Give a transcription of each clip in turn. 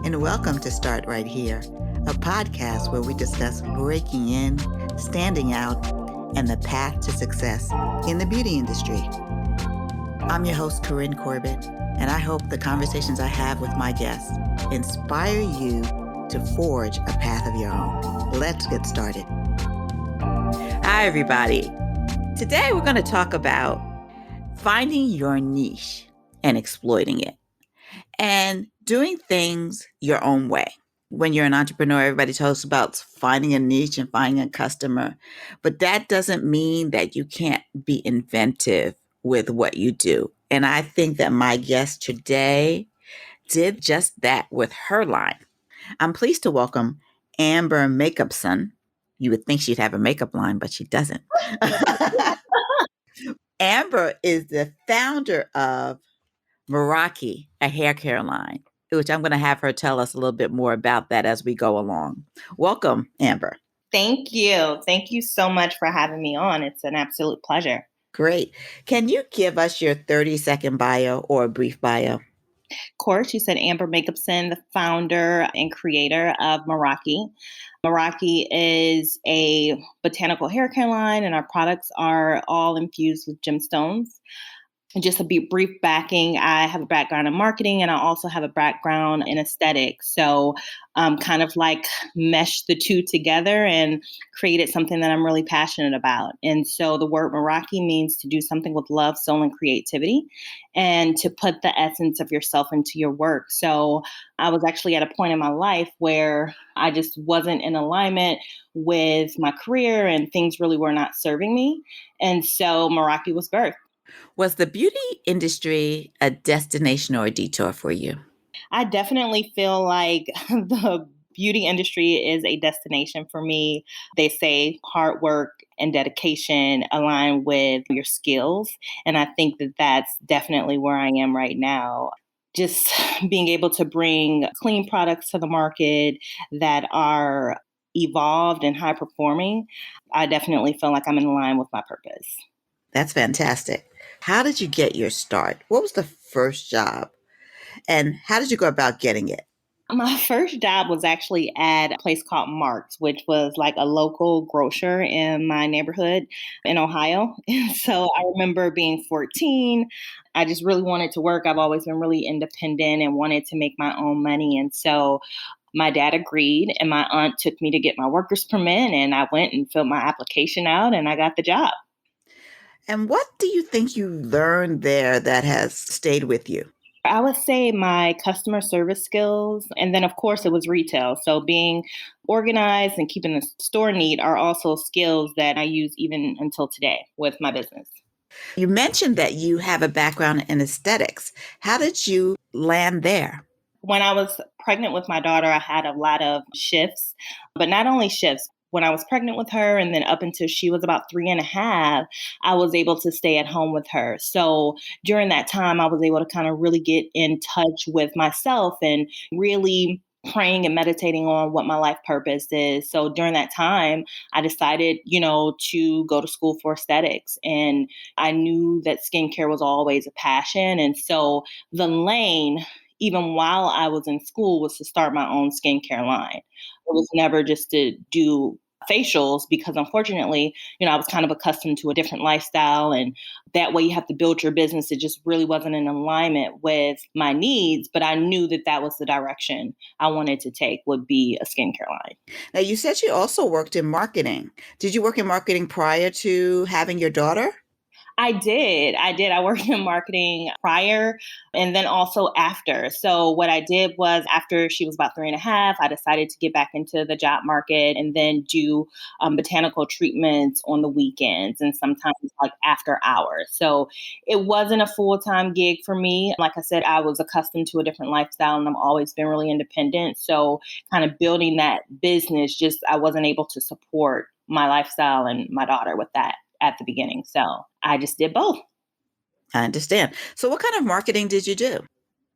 and welcome to Start Right Here, a podcast where we discuss breaking in, standing out, and the path to success in the beauty industry. I'm your host, Corinne Corbett, and I hope the conversations I have with my guests inspire you to forge a path of your own. Let's get started. Hi, everybody. Today, we're going to talk about finding your niche and exploiting it and doing things your own way. When you're an entrepreneur, everybody talks about finding a niche and finding a customer, but that doesn't mean that you can't be inventive with what you do. And I think that my guest today did just that with her line. I'm pleased to welcome Amber Makupson. You would think she'd have a makeup line, but she doesn't. Amber is the founder of Meraki, a hair care line, which I'm going to have her tell us a little bit more about that as we go along. Welcome, Amber. Thank you. Thank you so much for having me on. It's an absolute pleasure. Great. Can you give us your 30-second bio or a brief bio? Of course, you said Amber Makupson, the founder and creator of Meraki. Meraki is a botanical hair care line, and our products are all infused with gemstones. And just a brief backing, I have a background in marketing and I also have a background in aesthetics. So kind of like meshed the two together and created something that I'm really passionate about. And so the word Meraki means to do something with love, soul, and creativity, and to put the essence of yourself into your work. So I was actually at a point in my life where I just wasn't in alignment with my career and things really were not serving me. And so Meraki was birthed. Was the beauty industry a destination or a detour for you? I definitely feel like the beauty industry is a destination for me. They say hard work and dedication align with your skills. And I think that that's definitely where I am right now. Just being able to bring clean products to the market that are evolved and high performing, I definitely feel like I'm in line with my purpose. That's fantastic. How did you get your start? What was the first job? And how did you go about getting it? My first job was actually at a place called Mark's, which was like a local grocer in my neighborhood in Ohio. And so I remember being 14. I just really wanted to work. I've always been really independent and wanted to make my own money. And so my dad agreed, and my aunt took me to get my worker's permit. And I went and filled my application out, and I got the job. And what do you think you learned there that has stayed with you? I would say my customer service skills. And then, of course, it was retail. So being organized and keeping the store neat are also skills that I use even until today with my business. You mentioned that you have a background in aesthetics. How did you land there? When I was pregnant with my daughter, I had a lot of shifts, but not only shifts. When I was pregnant with her, and then up until she was about 3.5, I was able to stay at home with her. So during that time, I was able to kind of really get in touch with myself and really praying and meditating on what my life purpose is. So during that time, I decided, to go to school for aesthetics. And I knew that skincare was always a passion. And so the lane, even while I was in school, was to start my own skincare line. It was never just to do facials because unfortunately, I was kind of accustomed to a different lifestyle, and that way you have to build your business. It just really wasn't in alignment with my needs, but I knew that that was the direction I wanted to take, would be a skincare line. Now, you said you also worked in marketing. Did you work in marketing prior to having your daughter? I did. I worked in marketing prior and then also after. So what I did was after she was about 3.5, I decided to get back into the job market and then do botanical treatments on the weekends and sometimes like after hours. So it wasn't a full-time gig for me. Like I said, I was accustomed to a different lifestyle and I've always been really independent. So kind of building that business, just I wasn't able to support my lifestyle and my daughter with that at the beginning. So I just did both. I understand. So what kind of marketing did you do?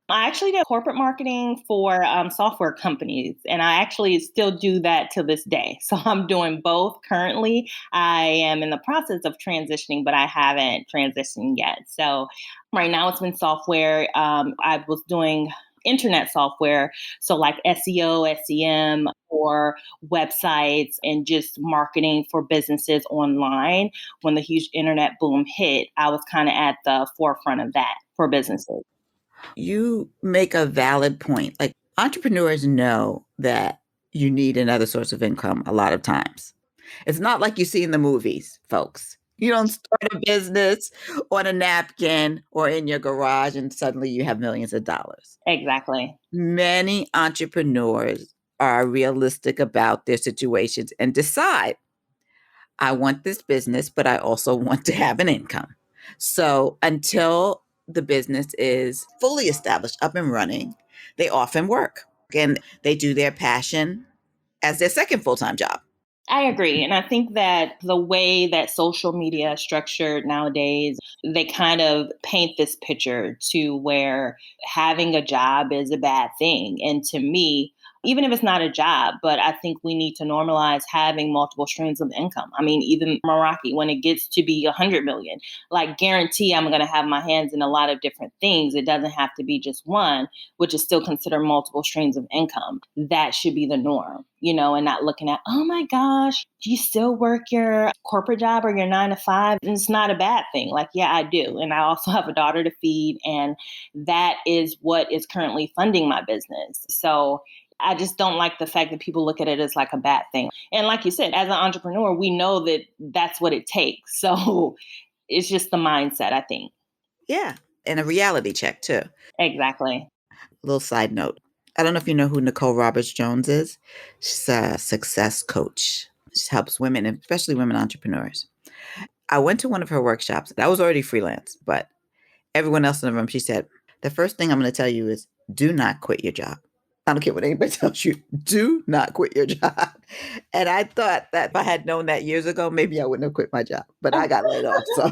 I actually did corporate marketing for software companies, and I actually still do that to this day. So I'm doing both currently. I am in the process of transitioning, but I haven't transitioned yet. So right now it's been software. I was doing internet software. So like SEO, SEM, or websites and just marketing for businesses online. When the huge internet boom hit, I was kind of at the forefront of that for businesses. You make a valid point. Like entrepreneurs know that you need another source of income a lot of times. It's not like you see in the movies, folks. You don't start a business on a napkin or in your garage and suddenly you have millions of dollars. Exactly. Many entrepreneurs are realistic about their situations and decide, I want this business, but I also want to have an income. So until the business is fully established, up and running, they often work and they do their passion as their second full-time job. I agree. And I think that the way that social media is structured nowadays, they kind of paint this picture to where having a job is a bad thing. And to me, even if it's not a job, but I think we need to normalize having multiple streams of income. I mean, even Meraki, when it gets to be 100 million, like guarantee I'm going to have my hands in a lot of different things. It doesn't have to be just one, which is still considered multiple streams of income. That should be the norm, and not looking at, oh my gosh, do you still work your corporate job or your 9 to 5? And it's not a bad thing. Like, yeah, I do. And I also have a daughter to feed. And that is what is currently funding my business. So I just don't like the fact that people look at it as like a bad thing. And like you said, as an entrepreneur, we know that that's what it takes. So it's just the mindset, I think. Yeah. And a reality check too. Exactly. Little side note. I don't know if you know who Nicole Roberts Jones is. She's a success coach. She helps women, especially women entrepreneurs. I went to one of her workshops. I was already freelance, but everyone else in the room, she said, the first thing I'm going to tell you is do not quit your job. I don't care what anybody tells you. Do not quit your job. And I thought that if I had known that years ago, maybe I wouldn't have quit my job. But I got laid off. So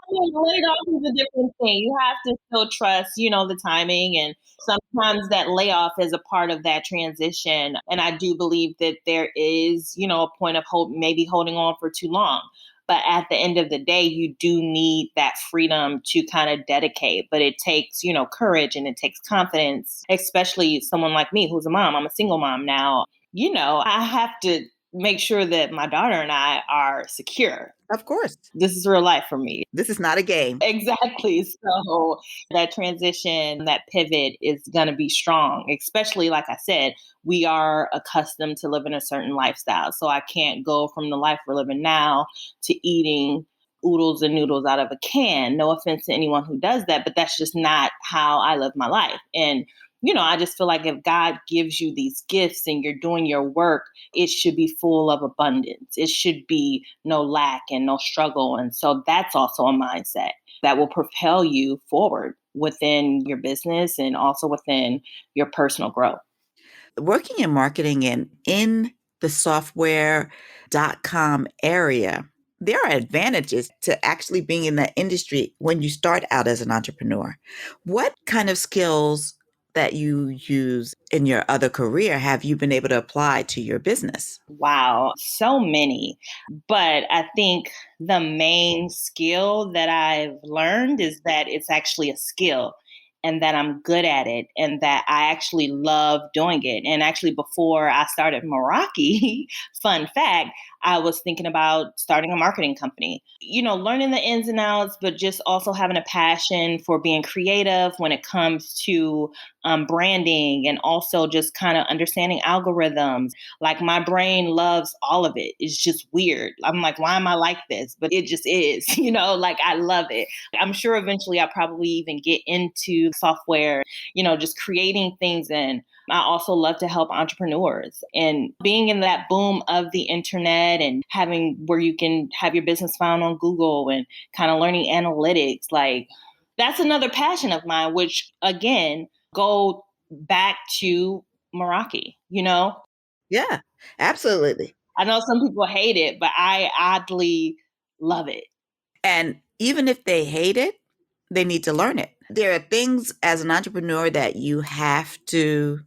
Laid off is a different thing. You have to still trust, the timing. And sometimes that layoff is a part of that transition. And I do believe that there is, a point of hope, maybe holding on for too long. But at the end of the day, you do need that freedom to kind of dedicate. But it takes, courage and it takes confidence, especially someone like me who's a mom. I'm a single mom now. I have to make sure that my daughter and I are secure. of course, This is real life for me. this is not a game. Exactly. So that transition, that pivot is going to be strong, especially like I said, we are accustomed to living a certain lifestyle. So I can't go from the life we're living now to eating oodles and noodles out of a can. No offense to anyone who does that, but that's just not how I live my life. And I just feel like if God gives you these gifts and you're doing your work, it should be full of abundance. It should be no lack and no struggle. And so that's also a mindset that will propel you forward within your business and also within your personal growth. Working in marketing and in the software.com area, there are advantages to actually being in that industry when you start out as an entrepreneur. What kind of skills that you use in your other career have you been able to apply to your business? Wow, so many. But I think the main skill that I've learned is that it's actually a skill and that I'm good at it and that I actually love doing it. And actually, before I started Meraki, fun fact, I was thinking about starting a marketing company, learning the ins and outs, but just also having a passion for being creative when it comes to branding and also just kind of understanding algorithms. Like my brain loves all of it. It's just weird. I'm like, why am I like this? But it just is, like I love it. I'm sure eventually I'll probably even get into software, just creating things. And I also love to help entrepreneurs and being in that boom of the internet and having where you can have your business found on Google and kind of learning analytics. Like that's another passion of mine, which again, go back to Meraki, Yeah, absolutely. I know some people hate it, but I oddly love it. And even if they hate it, they need to learn it. There are things as an entrepreneur that you have to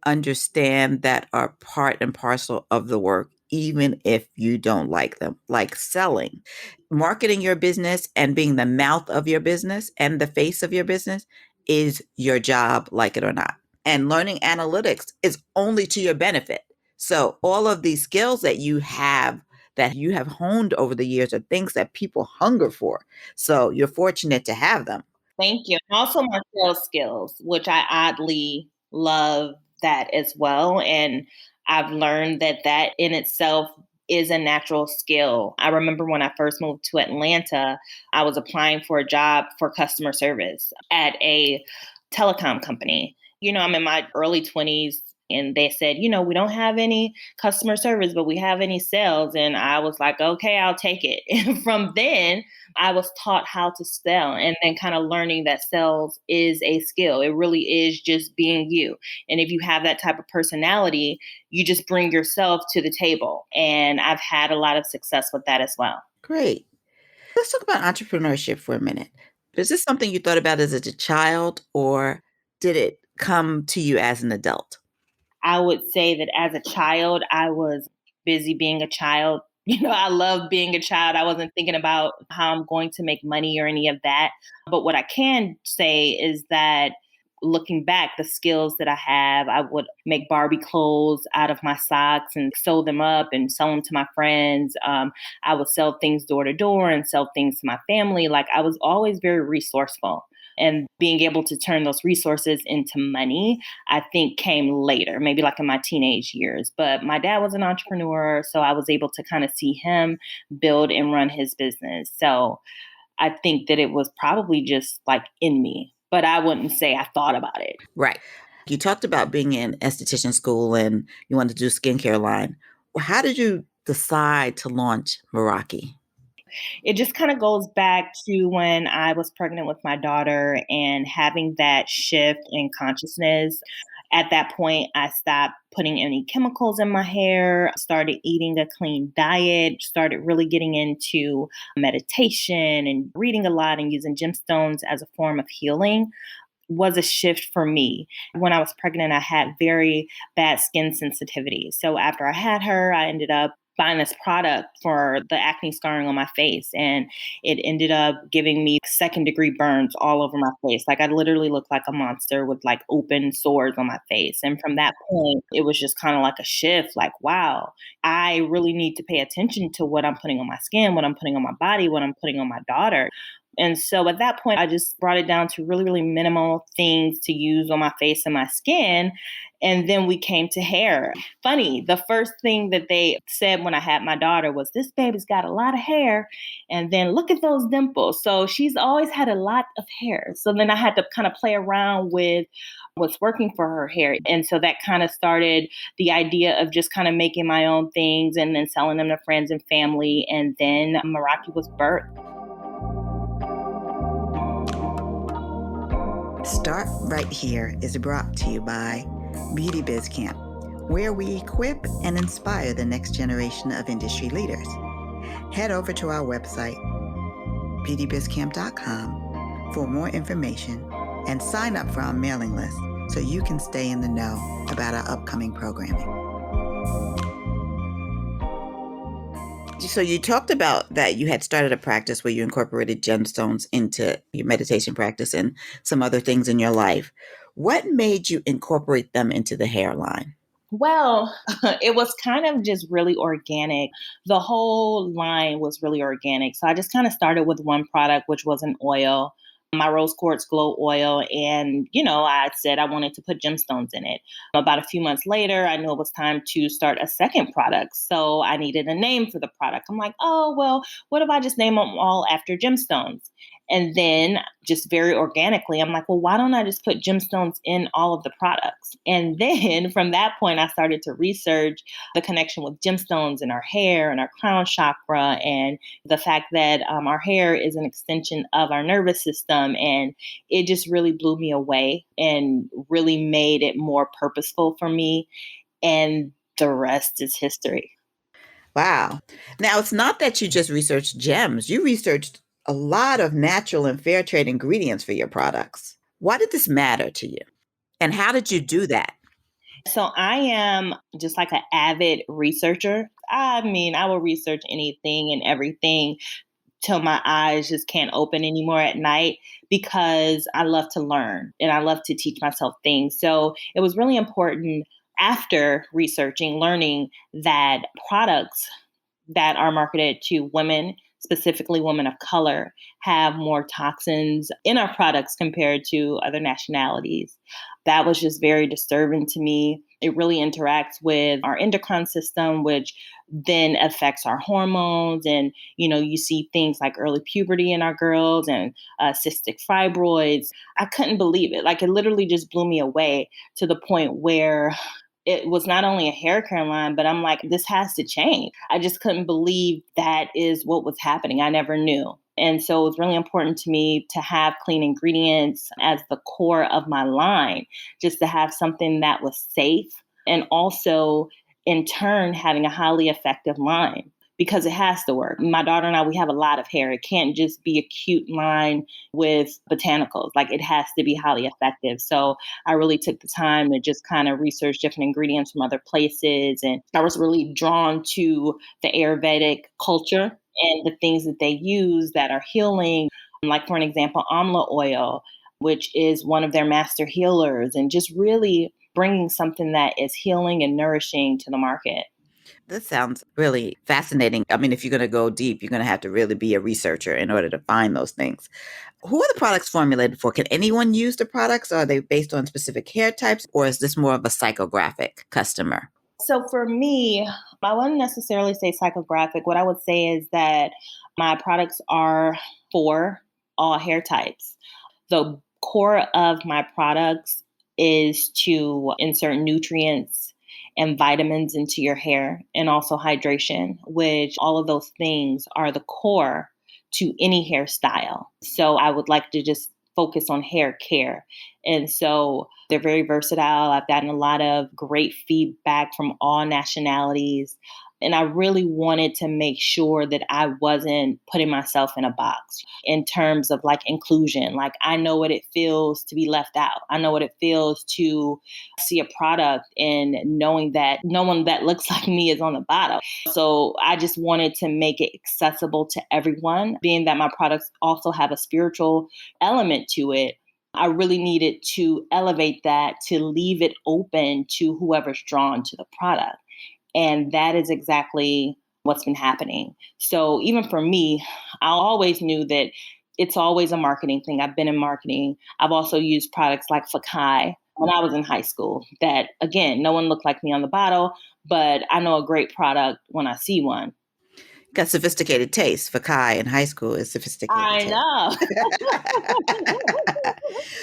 understand that are part and parcel of the work, even if you don't like them, like selling, marketing your business and being the mouth of your business and the face of your business is your job, like it or not. And learning analytics is only to your benefit. So all of these skills that you have honed over the years are things that people hunger for. So you're fortunate to have them. Thank you. And also my sales skills, which I oddly love that as well. And I've learned that that in itself is a natural skill. I remember when I first moved to Atlanta, I was applying for a job for customer service at a telecom company. I'm in my early 20s and they said, we don't have any customer service, but we have any sales. And I was like, okay, I'll take it. And from then, I was taught how to sell and then kind of learning that sales is a skill. It really is just being you. And if you have that type of personality, you just bring yourself to the table. And I've had a lot of success with that as well. Great. Let's talk about entrepreneurship for a minute. Is this something you thought about as a child, or did it come to you as an adult? I would say that as a child, I was busy being a child. I love being a child. I wasn't thinking about how I'm going to make money or any of that. But what I can say is that looking back, the skills that I have, I would make Barbie clothes out of my socks and sew them up and sell them to my friends. I would sell things door to door and sell things to my family. Like I was always very resourceful. And being able to turn those resources into money, I think came later, maybe like in my teenage years. But my dad was an entrepreneur, so I was able to kind of see him build and run his business. So I think that it was probably just like in me, but I wouldn't say I thought about it. Right. You talked about being in esthetician school and you wanted to do skincare line. How did you decide to launch Meraki? It just kind of goes back to when I was pregnant with my daughter and having that shift in consciousness. At that point, I stopped putting any chemicals in my hair, started eating a clean diet, started really getting into meditation and reading a lot and using gemstones as a form of healing was a shift for me. When I was pregnant, I had very bad skin sensitivity. So after I had her, I ended up buying this product for the acne scarring on my face. And it ended up giving me second degree burns all over my face. Like I literally looked like a monster with like open sores on my face. And from that point, it was just kind of like a shift like, wow, I really need to pay attention to what I'm putting on my skin, what I'm putting on my body, what I'm putting on my daughter. And so at that point, I just brought it down to really, really minimal things to use on my face and my skin. And then we came to hair. Funny, the first thing that they said when I had my daughter was, this baby's got a lot of hair. And then look at those dimples. So she's always had a lot of hair. So then I had to kind of play around with what's working for her hair. And so that kind of started the idea of just kind of making my own things and then selling them to friends and family. And then Meraki was birthed. Start Right Here is brought to you by Beauty Biz Camp, where we equip and inspire the next generation of industry leaders. Head over to our website, beautybizcamp.com, for more information and sign up for our mailing list so you can stay in the know about our upcoming programming. So you talked about that you had started a practice where you incorporated gemstones into your meditation practice and some other things in your life. What made you incorporate them into the hairline? Well, it was kind of just really organic. The whole line was really organic. So I just kind of started with one product, which was an oil, my rose quartz glow oil. And, I said I wanted to put gemstones in it. About a few months later, I knew it was time to start a second product. So I needed a name for the product. I'm like, oh, well, what if I just name them all after gemstones? And then just very organically, I'm like, well, why don't I just put gemstones in all of the products? And then from that point, I started to research the connection with gemstones in our hair and our crown chakra and the fact that our hair is an extension of our nervous system. And it just really blew me away and really made it more purposeful for me. And the rest is history. Wow. Now, it's not that you just researched gems. You researched a lot of natural and fair trade ingredients for your products. Why did this matter to you? And how did you do that? So I am just like an avid researcher. I mean, I will research anything and everything till my eyes just can't open anymore at night because I love to learn and I love to teach myself things. So it was really important after researching, learning that products that are marketed to women, specifically women of color, have more toxins in our products compared to other nationalities. That was just very disturbing to me. It really interacts with our endocrine system, which then affects our hormones. And, you see things like early puberty in our girls and cystic fibroids. I couldn't believe it. Like, it literally just blew me away to the point where it was not only a hair care line, but I'm like, this has to change. I just couldn't believe that is what was happening. I never knew. And so it was really important to me to have clean ingredients as the core of my line, just to have something that was safe and also in turn having a highly effective line because it has to work. My daughter and I, we have a lot of hair. It can't just be a cute line with botanicals. Like, it has to be highly effective. So I really took the time to just kind of research different ingredients from other places. And I was really drawn to the Ayurvedic culture and the things that they use that are healing. Like, for an example, amla oil, which is one of their master healers, and just really bringing something that is healing and nourishing to the market. This sounds really fascinating. I mean, if you're going to go deep, you're going to have to really be a researcher in order to find those things. Who are the products formulated for? Can anyone use the products? Are they based on specific hair types, or is this more of a psychographic customer? So for me, I wouldn't necessarily say psychographic. What I would say is that my products are for all hair types. The core of my products is to insert nutrients and vitamins into your hair and also hydration, which all of those things are the core to any hairstyle. So I would like to just focus on hair care. And so they're very versatile. I've gotten a lot of great feedback from all nationalities. And I really wanted to make sure that I wasn't putting myself in a box in terms of like inclusion. Like, I know what it feels to be left out. I know what it feels to see a product and knowing that no one that looks like me is on the bottom. So I just wanted to make it accessible to everyone, being that my products also have a spiritual element to it. I really needed to elevate that to leave it open to whoever's drawn to the product. And that is exactly what's been happening. So even for me, I always knew that it's always a marketing thing. I've been in marketing. I've also used products like Fakai when I was in high school that, again, no one looked like me on the bottle, but I know a great product when I see one. Got sophisticated taste. For Kai in high school is sophisticated I taste. know.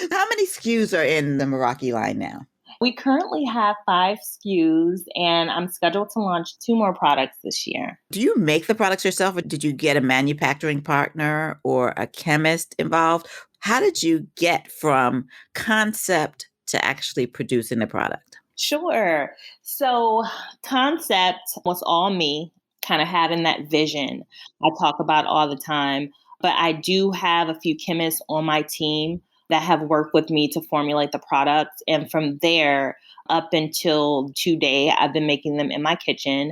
How many SKUs are in the Meraki line now? We currently have 5 SKUs, and I'm scheduled to launch 2 more products this year. Do you make the products yourself, or did you get a manufacturing partner or a chemist involved? How did you get from concept to actually producing the product? Sure. So, concept was all me, kind of having that vision I talk about all the time. But I do have a few chemists on my team that have worked with me to formulate the products. And from there, up until today, I've been making them in my kitchen.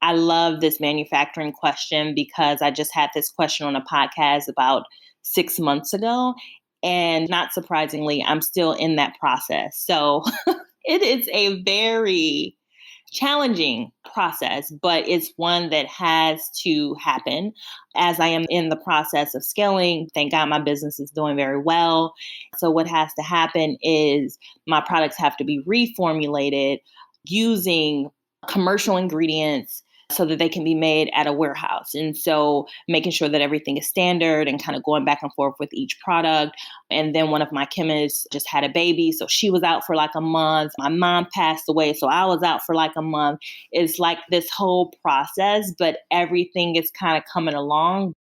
I love this manufacturing question because I just had this question on a podcast about 6 months ago. And not surprisingly, I'm still in that process. So it is a very challenging process, but it's one that has to happen as I am in the process of scaling. Thank God my business is doing very well. So, what has to happen is my products have to be reformulated using commercial ingredients so that they can be made at a warehouse. And so making sure that everything is standard and kind of going back and forth with each product. And then one of my chemists just had a baby. So she was out for like a month. My mom passed away. So I was out for like a month. It's like this whole process, but everything is kind of coming along.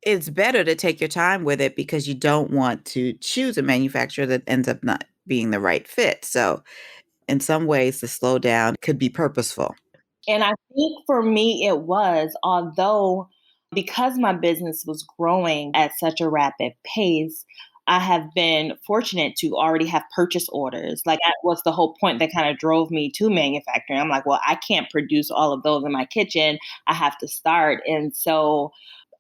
It's better to take your time with it because you don't want to choose a manufacturer that ends up not being the right fit. So, in some ways, the slowdown could be purposeful. And I think for me, it was, although because my business was growing at such a rapid pace, I have been fortunate to already have purchase orders. Like, that was the whole point that kind of drove me to manufacturing. I'm like, well, I can't produce all of those in my kitchen. I have to start. And so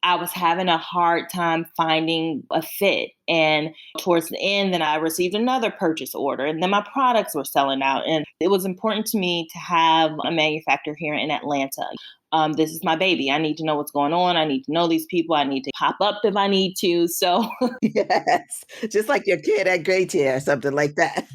I was having a hard time finding a fit. And towards the end, then I received another purchase order, and then my products were selling out. And it was important to me to have a manufacturer here in Atlanta. This is my baby. I need to know what's going on. I need to know these people. I need to pop up if I need to. So Yes. Just like your kid at Great Tier or something like that.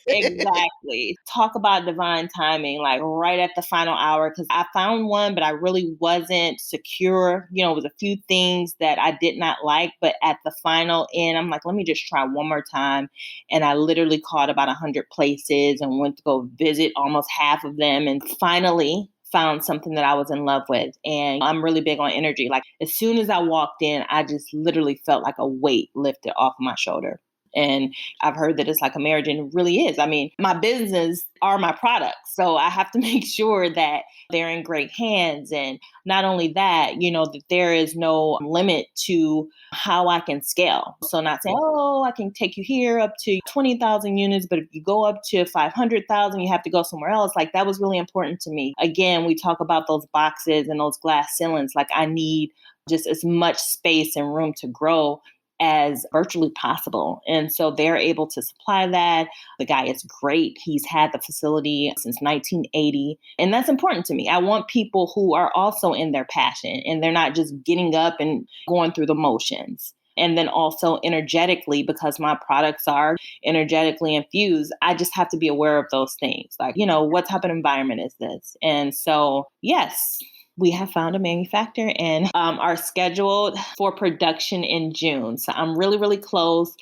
exactly. Talk about divine timing, like right at the final hour, because I found one, but I really wasn't secure. It was a few things that I did not like, but at the final end, I'm like, let me just try one more time. And I literally called about 100 places and went to go visit almost half of them. And finally, found something that I was in love with. And I'm really big on energy. Like as soon as I walked in, I just literally felt like a weight lifted off my shoulder. And I've heard that it's like a marriage, and it really is. I mean, my business are my products. So I have to make sure that they're in great hands. And not only that, that there is no limit to how I can scale. So not saying, oh, I can take you here up to 20,000 units, but if you go up to 500,000, you have to go somewhere else. Like that was really important to me. Again, we talk about those boxes and those glass ceilings. Like I need just as much space and room to grow as virtually possible. And so they're able to supply that. The guy is great. He's had the facility since 1980. And that's important to me. I want people who are also in their passion and they're not just getting up and going through the motions. And then also energetically, because my products are energetically infused, I just have to be aware of those things. Like, what type of environment is this? And so, yes, we have found a manufacturer and are scheduled for production in June. So I'm really, really close.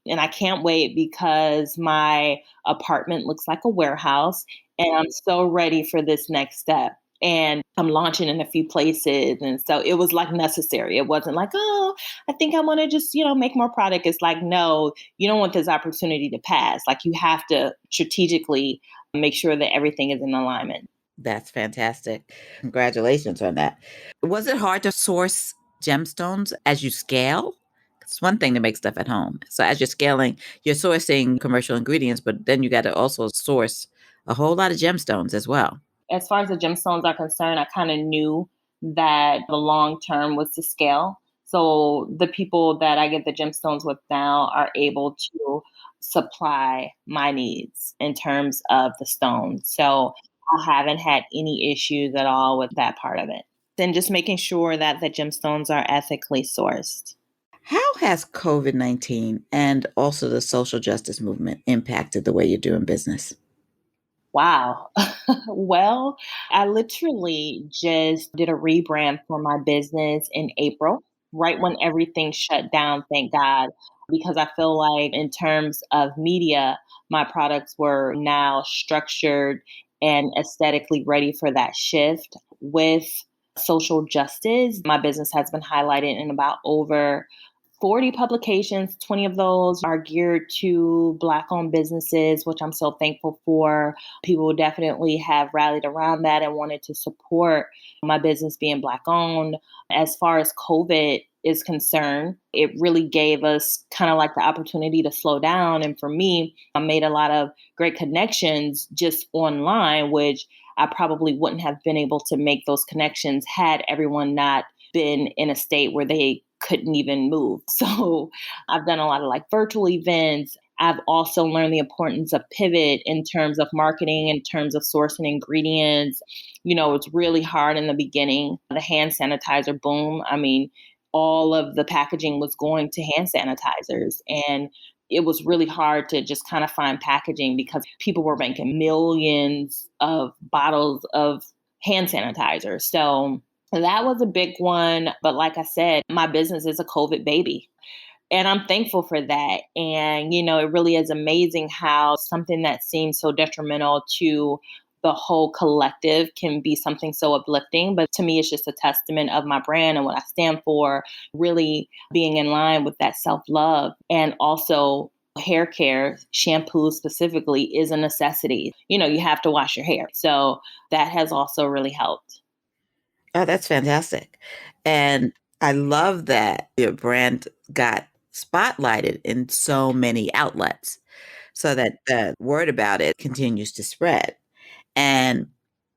And I can't wait because my apartment looks like a warehouse. And I'm so ready for this next step. And I'm launching in a few places. And so it was like necessary. It wasn't like, oh, I think I want to just, make more product. It's like, no, you don't want this opportunity to pass. Like you have to strategically make sure that everything is in alignment. That's fantastic. Congratulations on that. Was it hard to source gemstones as you scale? It's one thing to make stuff at home. So as you're scaling, you're sourcing commercial ingredients, but then you got to also source a whole lot of gemstones as well. As far as the gemstones are concerned, I kind of knew that the long term was to scale. So the people that I get the gemstones with now are able to supply my needs in terms of the stones. So I haven't had any issues at all with that part of it. Then just making sure that the gemstones are ethically sourced. How has COVID-19 and also the social justice movement impacted the way you're doing business? Wow. Well, I literally just did a rebrand for my business in April, right when everything shut down, thank God, because I feel like in terms of media, my products were now structured and aesthetically ready for that shift. With social justice, my business has been highlighted in about over 40 publications. 20 of those are geared to Black owned businesses, which I'm so thankful for. People definitely have rallied around that and wanted to support my business being Black owned. As far as COVID is concerned, it really gave us kind of like the opportunity to slow down. And for me, I made a lot of great connections just online, which I probably wouldn't have been able to make those connections had everyone not been in a state where they couldn't even move. So I've done a lot of like virtual events. I've also learned the importance of pivot in terms of marketing, in terms of sourcing ingredients. It's really hard in the beginning. The hand sanitizer boom. I mean, all of the packaging was going to hand sanitizers. And it was really hard to just kind of find packaging because people were making millions of bottles of hand sanitizer. So that was a big one. But like I said, my business is a COVID baby. And I'm thankful for that. And, it really is amazing how something that seems so detrimental to the whole collective can be something so uplifting. But to me, it's just a testament of my brand and what I stand for, really being in line with that self-love. And also hair care, shampoo specifically, is a necessity. You have to wash your hair. So that has also really helped. Oh, that's fantastic. And I love that your brand got spotlighted in so many outlets so that the word about it continues to spread. And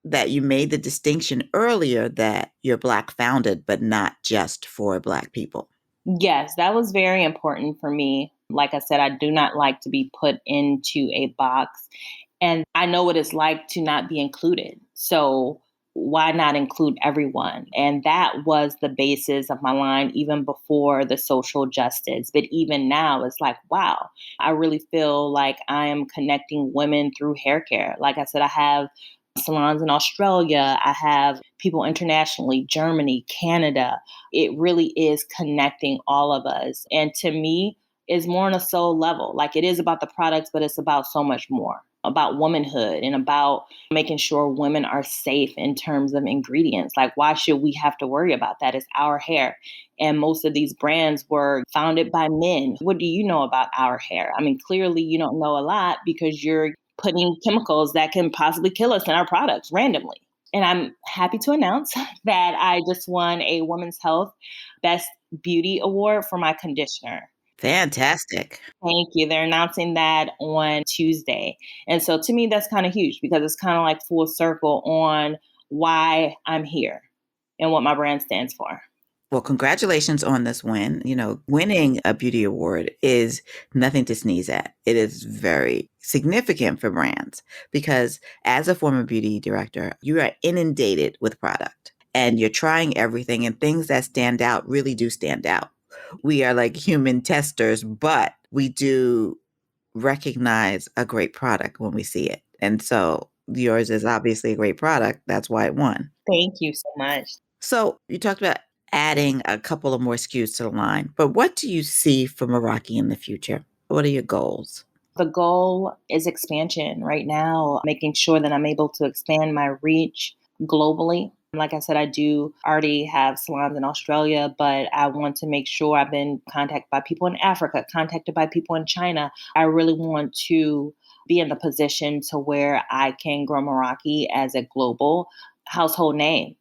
that you made the distinction earlier that you're Black founded, but not just for Black people. Yes, that was very important for me. Like I said, I do not like to be put into a box. And I know what it's like to not be included. So why not include everyone? And that was the basis of my line, even before the social justice. But even now, it's like, wow, I really feel like I am connecting women through hair care. Like I said, I have salons in Australia, I have people internationally, Germany, Canada. It really is connecting all of us. And to me, is more on a soul level. Like it is about the products, but it's about so much more about womanhood and about making sure women are safe in terms of ingredients. Like, why should we have to worry about that? It's our hair. And most of these brands were founded by men. What do you know about our hair? I mean, clearly you don't know a lot because you're putting chemicals that can possibly kill us in our products randomly. And I'm happy to announce that I just won a Women's Health Best Beauty Award for my conditioner. Fantastic. Thank you. They're announcing that on Tuesday. And so to me, that's kind of huge because it's kind of like full circle on why I'm here and what my brand stands for. Well, congratulations on this win. You know, winning a beauty award is nothing to sneeze at. It is very significant for brands because as a former beauty director, you are inundated with product and you're trying everything, and things that stand out really do stand out. We are like human testers, but we do recognize a great product when we see it. And so yours is obviously a great product. That's why it won. Thank you so much. So you talked about adding a couple of more SKUs to the line, but what do you see for Meraki in the future? What are your goals? The goal is expansion right now, making sure that I'm able to expand my reach globally. Like I said, I do already have salons in Australia, but I want to make sure I've been contacted by people in Africa, contacted by people in China. I really want to be in the position to where I can grow Meraki as a global household name,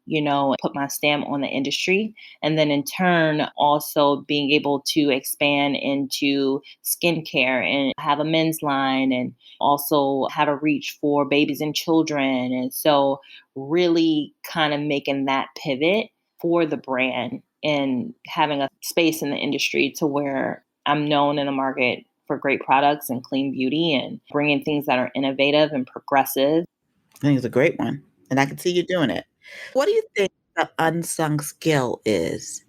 put my stamp on the industry. And then in turn, also being able to expand into skincare and have a men's line and also have a reach for babies and children. And so really kind of making that pivot for the brand and having a space in the industry to where I'm known in the market for great products and clean beauty and bringing things that are innovative and progressive. I think it's a great one, and I can see you doing it. What do you think the unsung skill is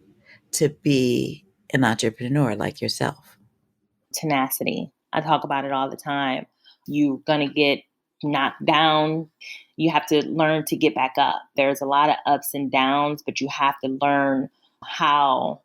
to be an entrepreneur like yourself? Tenacity. I talk about it all the time. You're going to get knocked down. You have to learn to get back up. There's a lot of ups and downs, but you have to learn how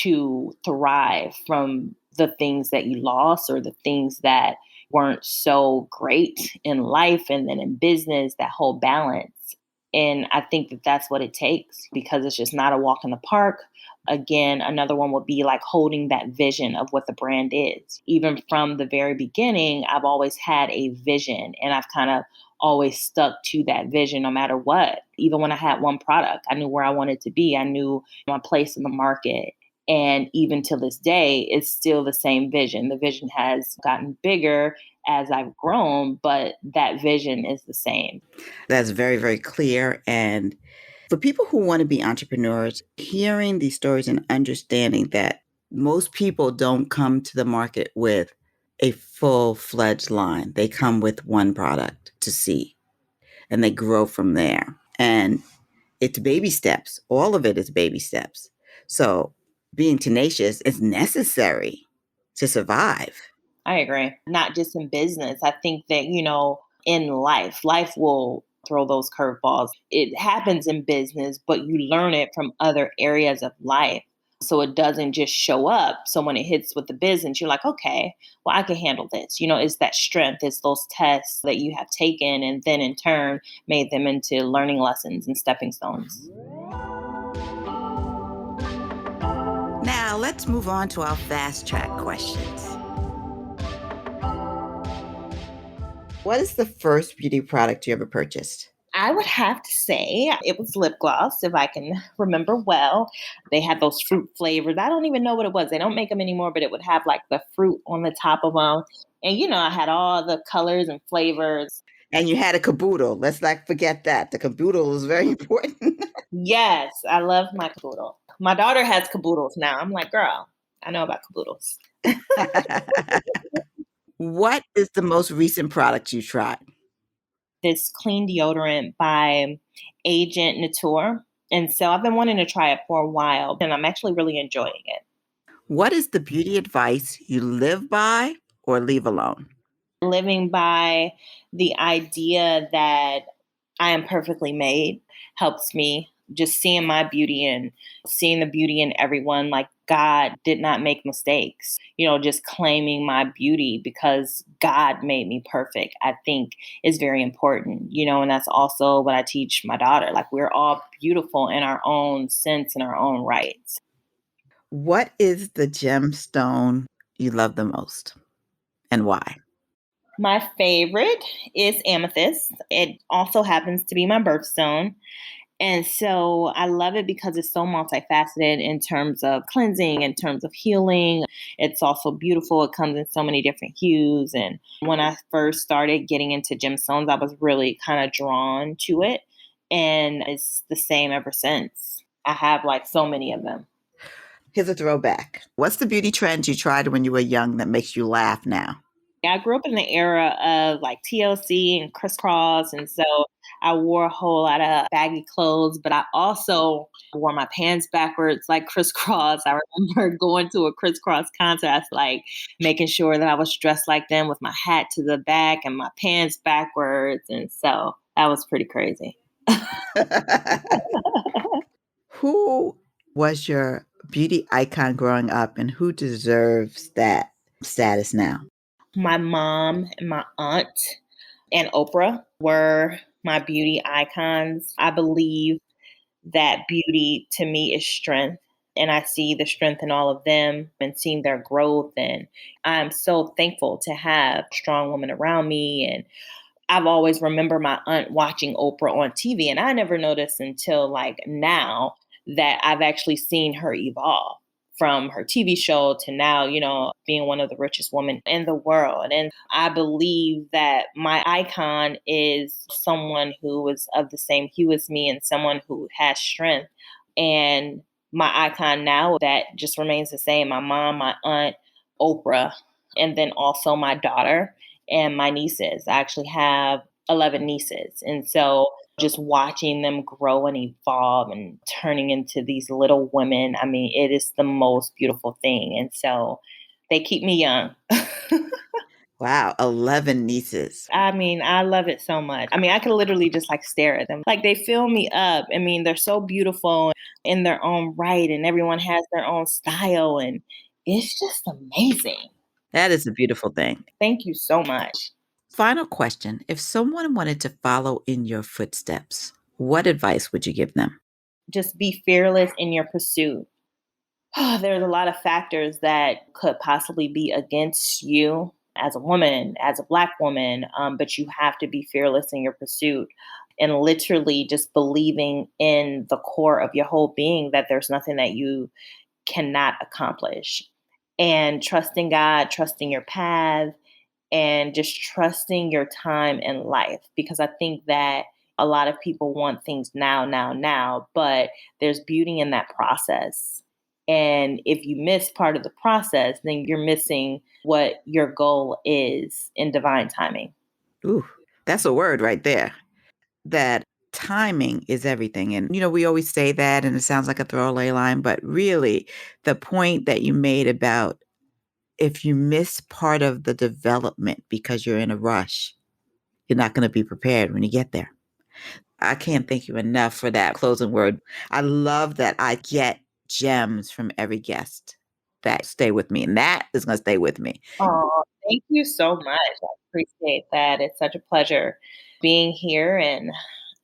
to thrive from the things that you lost or the things that weren't so great in life and then in business, that whole balance. And I think that that's what it takes because it's just not a walk in the park. Again, another one would be like holding that vision of what the brand is. Even from the very beginning, I've always had a vision and I've kind of always stuck to that vision no matter what. Even when I had one product, I knew where I wanted to be. I knew my place in the market. And even to this day, it's still the same vision. The vision has gotten bigger as I've grown, but that vision is the same. That's very, very clear. And for people who want to be entrepreneurs, hearing these stories and understanding that most people don't come to the market with a full-fledged line. They come with one product to see, and they grow from there. And it's baby steps. All of it is baby steps. So being tenacious is necessary to survive. I agree. Not just in business. I think that, in life will throw those curveballs. It happens in business, but you learn it from other areas of life. So it doesn't just show up. So when it hits with the business, you're like, okay, well, I can handle this. It's that strength, it's those tests that you have taken and then in turn made them into learning lessons and stepping stones. Now let's move on to our fast track questions. What is the first beauty product you ever purchased? I would have to say it was lip gloss, if I can remember well. They had those fruit flavors. I don't even know what it was. They don't make them anymore, but it would have like the fruit on the top of them. And, I had all the colors and flavors. And you had a caboodle. Let's not forget that. The caboodle is very important. Yes, I love my caboodle. My daughter has caboodles now. I'm like, girl, I know about caboodles. What is the most recent product you tried? This clean deodorant by Agent Nature. And so I've been wanting to try it for a while, and I'm actually really enjoying it. What is the beauty advice you live by or leave alone? Living by the idea that I am perfectly made helps me, just seeing my beauty and seeing the beauty in everyone. Like, God did not make mistakes, just claiming my beauty because God made me perfect, I think is very important, and that's also what I teach my daughter. Like, we're all beautiful in our own sense, in our own rights. What is the gemstone you love the most and why? My favorite is amethyst. It also happens to be my birthstone. And so I love it because it's so multifaceted in terms of cleansing, in terms of healing. It's also beautiful. It comes in so many different hues. And when I first started getting into gemstones, I was really kind of drawn to it. And it's the same ever since. I have like so many of them. Here's a throwback. What's the beauty trend you tried when you were young that makes you laugh now? I grew up in the era of like TLC and crisscross. And so I wore a whole lot of baggy clothes, but I also wore my pants backwards like crisscross. I remember going to a crisscross concert, like making sure that I was dressed like them with my hat to the back and my pants backwards. And so that was pretty crazy. Who was your beauty icon growing up and who deserves that status now? My mom and my aunt and Oprah were my beauty icons. I believe that beauty to me is strength. And I see the strength in all of them and seeing their growth. And I'm so thankful to have strong women around me. And I've always remember my aunt watching Oprah on TV. And I never noticed until like now that I've actually seen her evolve from her TV show to now, being one of the richest women in the world. And I believe that my icon is someone who is of the same hue as me and someone who has strength. And my icon now that just remains the same, my mom, my aunt, Oprah, and then also my daughter and my nieces. I actually have 11 nieces. And so just watching them grow and evolve and turning into these little women, I mean, it is the most beautiful thing. And so they keep me young. Wow, 11 nieces. I mean, I love it so much. I mean, I could literally just like stare at them. Like they fill me up. I mean, they're so beautiful in their own right, and everyone has their own style. And it's just amazing. That is a beautiful thing. Thank you so much. Final question. If someone wanted to follow in your footsteps, what advice would you give them? Just be fearless in your pursuit. There's a lot of factors that could possibly be against you as a woman, as a Black woman, but you have to be fearless in your pursuit and literally just believing in the core of your whole being that there's nothing that you cannot accomplish. And trusting God, trusting your path, and just trusting your time in life. Because I think that a lot of people want things now, now, now, but there's beauty in that process. And if you miss part of the process, then you're missing what your goal is in divine timing. Ooh, that's a word right there. That timing is everything. And, we always say that and it sounds like a throwaway line, but really the point that you made about if you miss part of the development because you're in a rush, you're not going to be prepared when you get there. I can't thank you enough for that closing word. I love that I get gems from every guest that stay with me, and that is going to stay with me. Oh, thank you so much. I appreciate that. It's such a pleasure being here, and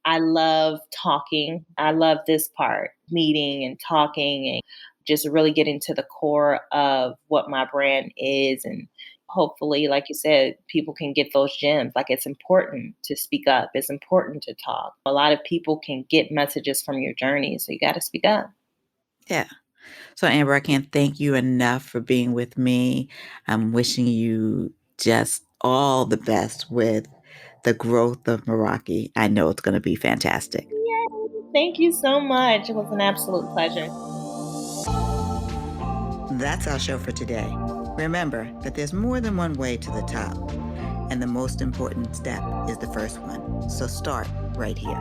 I love talking. I love this part, meeting and talking and just really getting to the core of what my brand is. And hopefully, like you said, people can get those gems. Like it's important to speak up. It's important to talk. A lot of people can get messages from your journey. So you got to speak up. Yeah. So, Amber, I can't thank you enough for being with me. I'm wishing you just all the best with the growth of Meraki. I know it's going to be fantastic. Yay. Thank you so much. It was an absolute pleasure. That's our show for today. Remember that there's more than one way to the top, and the most important step is the first one. So start right here.